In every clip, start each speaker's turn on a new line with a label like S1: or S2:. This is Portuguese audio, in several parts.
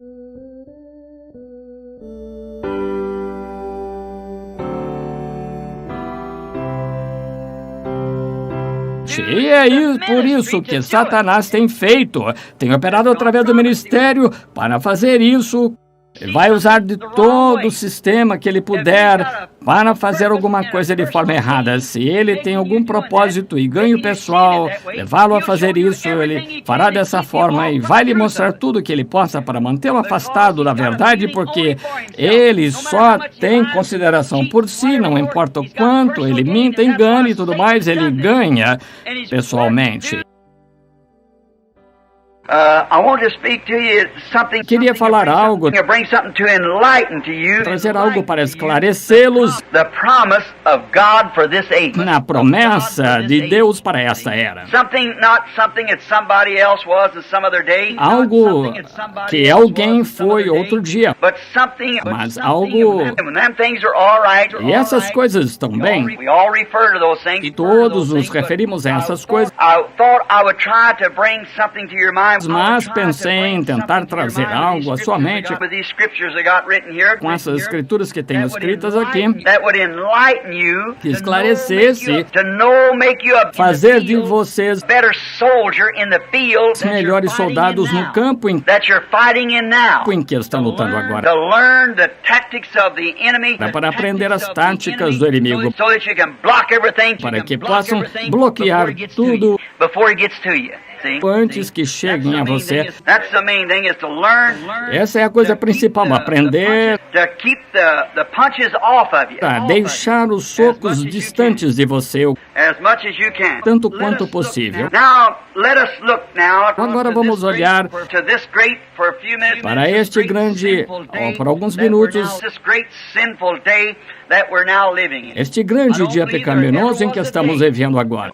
S1: E é por isso que Satanás tem feito, tem operado através do ministério para fazer isso. Ele vai usar de todo o sistema que ele puder para fazer alguma coisa de forma errada. Se ele tem algum propósito e ganho pessoal, levá-lo a fazer isso, ele fará dessa forma e vai lhe mostrar tudo que ele possa para mantê-lo afastado da verdade, porque ele só tem consideração por si, não importa o quanto ele minta, engane e tudo mais, ele ganha pessoalmente. Queria falar algo, trazer algo para esclarecê-los na promessa de Deus para esta era. Algo que alguém foi outro dia, mas algo... E essas coisas estão bem. E todos nos referimos a essas coisas. Mas pensei em tentar trazer algo à sua mente com essas escrituras que tenho escritas aqui, que esclarecesse, fazer de vocês os melhores soldados no campo em que estão lutando agora, para aprender as táticas do inimigo, para que possam bloquear tudo antes que cheguem a você. Essa é a coisa principal, aprender a deixar os socos distantes de você, tanto quanto possível. Agora vamos olhar para este grande, por alguns minutos, este grande dia pecaminoso em que estamos vivendo agora.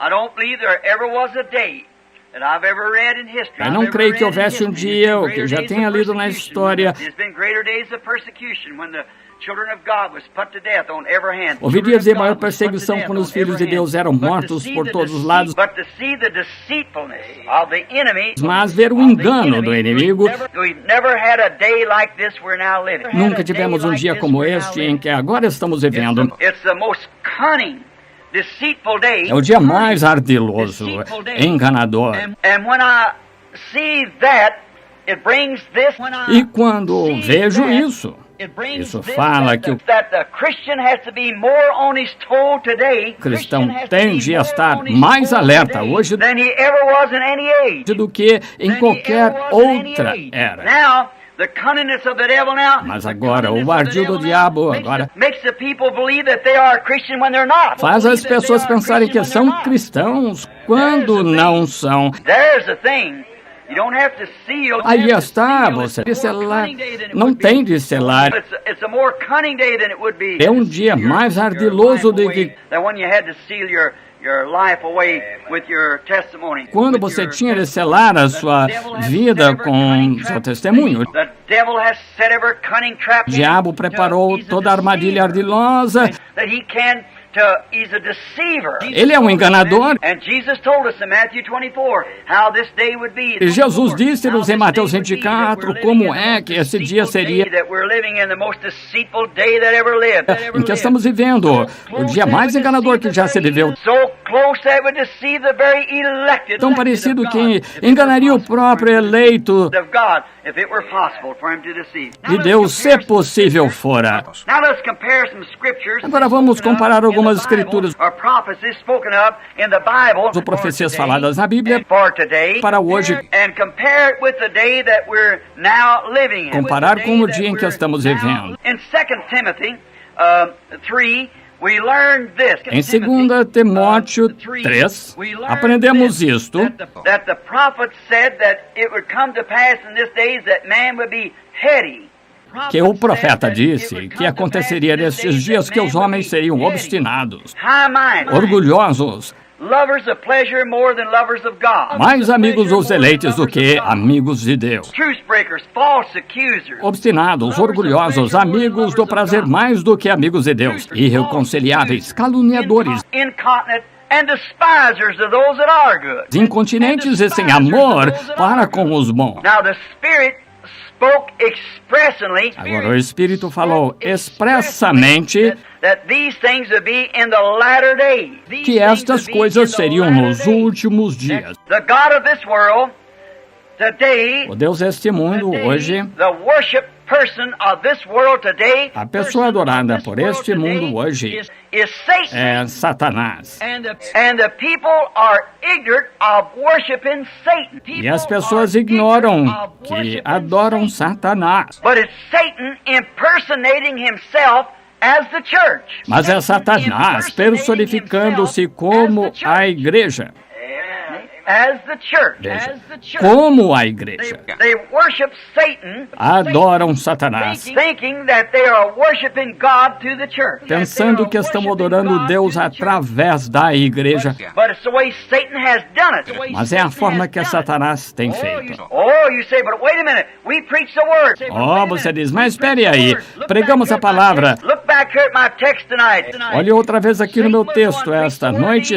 S1: Eu não creio que houvesse um dia, o que eu já tenha lido na história, ouvi dias de maior perseguição quando os filhos de Deus eram mortos por todos os lados, mas ver o engano do inimigo. Nunca tivemos um dia como este em que agora estamos vivendo. É o dia mais ardiloso, enganador. E quando vejo isso fala que o cristão tende a estar mais alerta hoje do que em qualquer outra era. Mas agora, o ardil do diabo faz as pessoas pensarem que são cristãos quando não são. Aí está, você selar, não tem de selar. É um dia mais ardiloso do que quando você tinha de selar a sua vida com seu testemunho. O diabo preparou toda a armadilha ardilosa. Ele é um enganador. E Jesus disse-nos em Mateus 24 como é que esse dia seria em que estamos vivendo, o dia mais enganador que já se viveu. Tão parecido que enganaria o próprio eleito de Deus, se possível fora. Agora vamos comparar algumas escrituras ou profecias faladas na Bíblia para hoje, comparar com o dia em que estamos vivendo. Em 2 Timóteo 3, aprendemos isto, que o profeta disse que aconteceria nesses dias que os homens seriam obstinados, orgulhosos, mais amigos dos eleitos do que amigos de Deus, obstinados, orgulhosos, amigos do prazer mais do que amigos de Deus, irreconciliáveis, caluniadores, incontinentes e sem amor para com os bons. Agora o Espírito falou expressamente que estas coisas seriam nos últimos dias. O Deus deste mundo hoje, a pessoa adorada por este mundo hoje é Satanás. E as pessoas ignoram que adoram Satanás. Mas é Satanás personificando-se como a igreja. Veja, como a igreja. Adoram Satanás, pensando que estão adorando Deus através da igreja. Mas é a forma que Satanás tem feito. Oh, você diz, mas espere aí, pregamos a palavra. Olhe outra vez aqui no meu texto esta noite.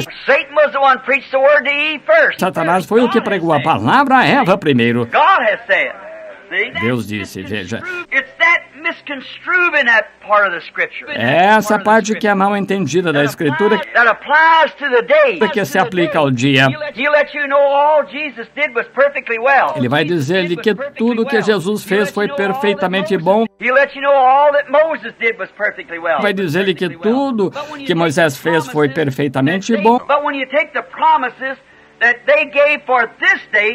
S1: Satanás foi o que pregou a palavra a Eva primeiro. Deus disse, veja. É essa parte que é mal entendida da Escritura, que se aplica ao dia. Ele vai dizer-lhe que tudo que Jesus fez foi perfeitamente bom. Vai dizer-lhe que tudo que Moisés fez foi perfeitamente bom.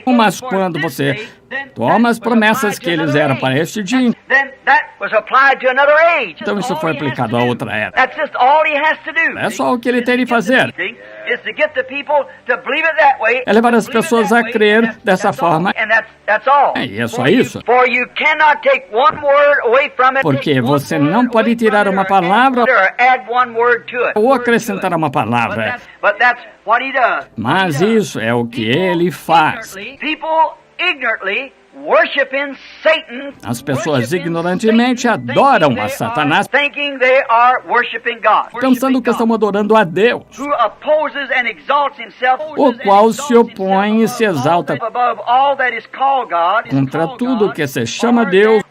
S1: Mas quando você toma as promessas que eles eram para este dia, então isso foi aplicado a outra era. É só o que ele tem de fazer. É levar as pessoas a crer dessa forma. E é só isso. Porque você não pode tirar uma palavra ou acrescentar uma palavra. Mas isso é o que ele faz. As pessoas ignorantemente adoram a Satanás, pensando que estão adorando a Deus, o qual se opõe e se exalta contra tudo que se chama Deus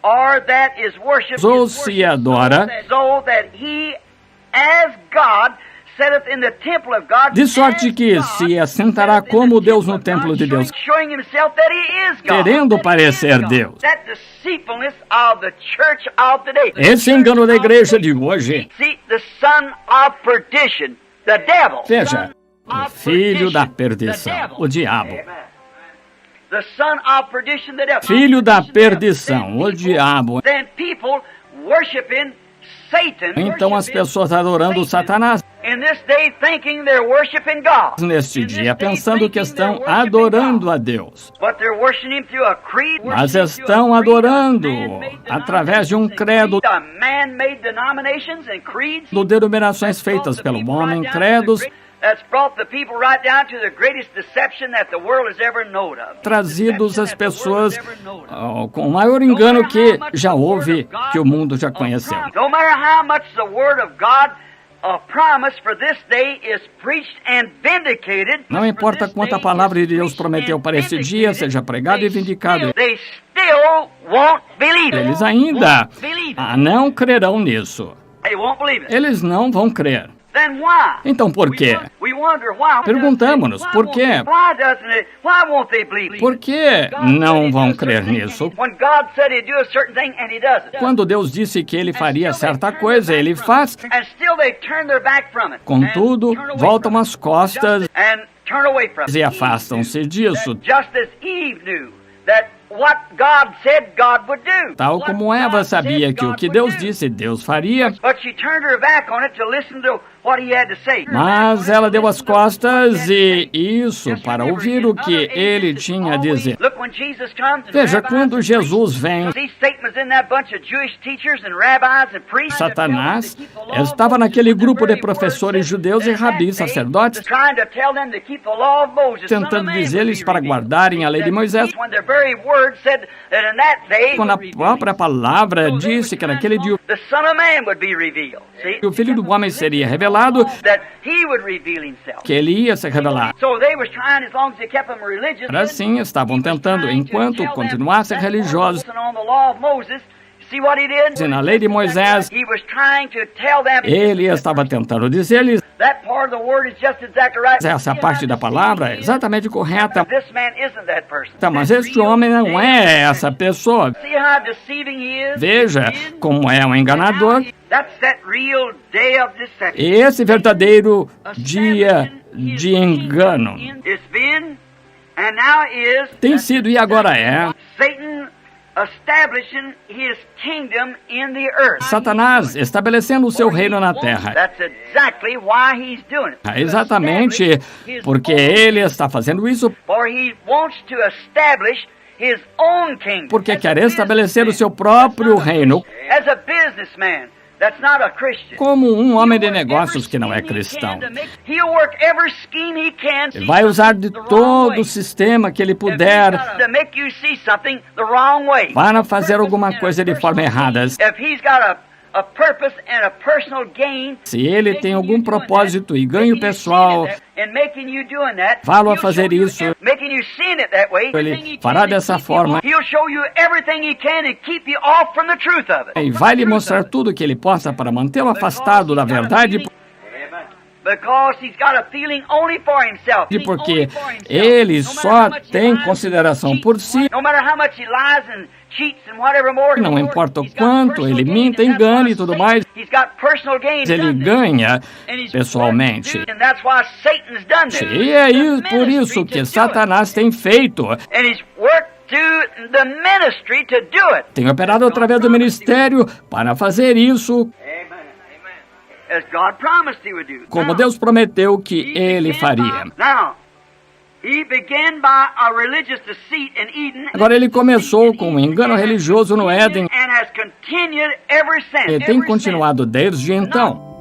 S1: ou se adora, de sorte que se assentará como Deus no templo de Deus, querendo parecer Deus. Esse engano da igreja de hoje. Veja, o filho da perdição, o diabo. Filho da perdição, o diabo. Então as pessoas adorando Satanás neste dia, pensando que estão adorando a Deus. Mas estão adorando através de um credo, de denominações feitas pelo homem, credos trazidos às pessoas com o maior engano que já houve, que o mundo já conheceu. Não importa quanto a palavra de Deus prometeu para esse dia seja pregado e vindicado, eles ainda não crerão nisso. Eles não vão crer. Então por quê? Perguntamos-nos, por quê? Por que não vão crer nisso? Quando Deus disse que Ele faria certa coisa, Ele faz. Contudo, voltam as costas e afastam-se disso. Tal como Eva sabia que o que Deus disse, Deus faria. Mas ela deu as costas e isso para ouvir o que ele tinha a dizer. Veja, quando Jesus vem, Satanás estava naquele grupo de professores judeus e rabis sacerdotes, tentando dizer-lhes para guardarem a lei de Moisés, quando a própria palavra disse que naquele dia o Filho do Homem seria revelado. revelado, que ele ia se revelar. Assim, estavam tentando, enquanto continuassem religiosos, e na lei de Moisés, ele estava tentando dizer-lhes, essa parte da palavra é exatamente correta, mas este homem não é essa pessoa. Veja como é um enganador. Esse verdadeiro dia de engano tem sido e agora é Satanás estabelecendo o seu reino na terra. É exatamente porque ele está fazendo isso, porque quer estabelecer o seu próprio reino como um homem de negócios que não é cristão. Ele vai usar de todo o sistema que ele puder para fazer alguma coisa de forma errada. Se ele tem algum propósito e ganho pessoal, vá-lo a fazer isso. Ele fará dessa forma e vai lhe mostrar tudo o que ele possa para mantê-lo afastado da verdade. E porque ele só tem consideração por si, não importa o quanto ele minta, engane e tudo mais, ele ganha pessoalmente. E é por isso que Satanás tem feito. Tem operado através do ministério para fazer isso, como Deus prometeu que ele faria. Agora ele começou com um engano religioso no Éden e tem continuado desde então.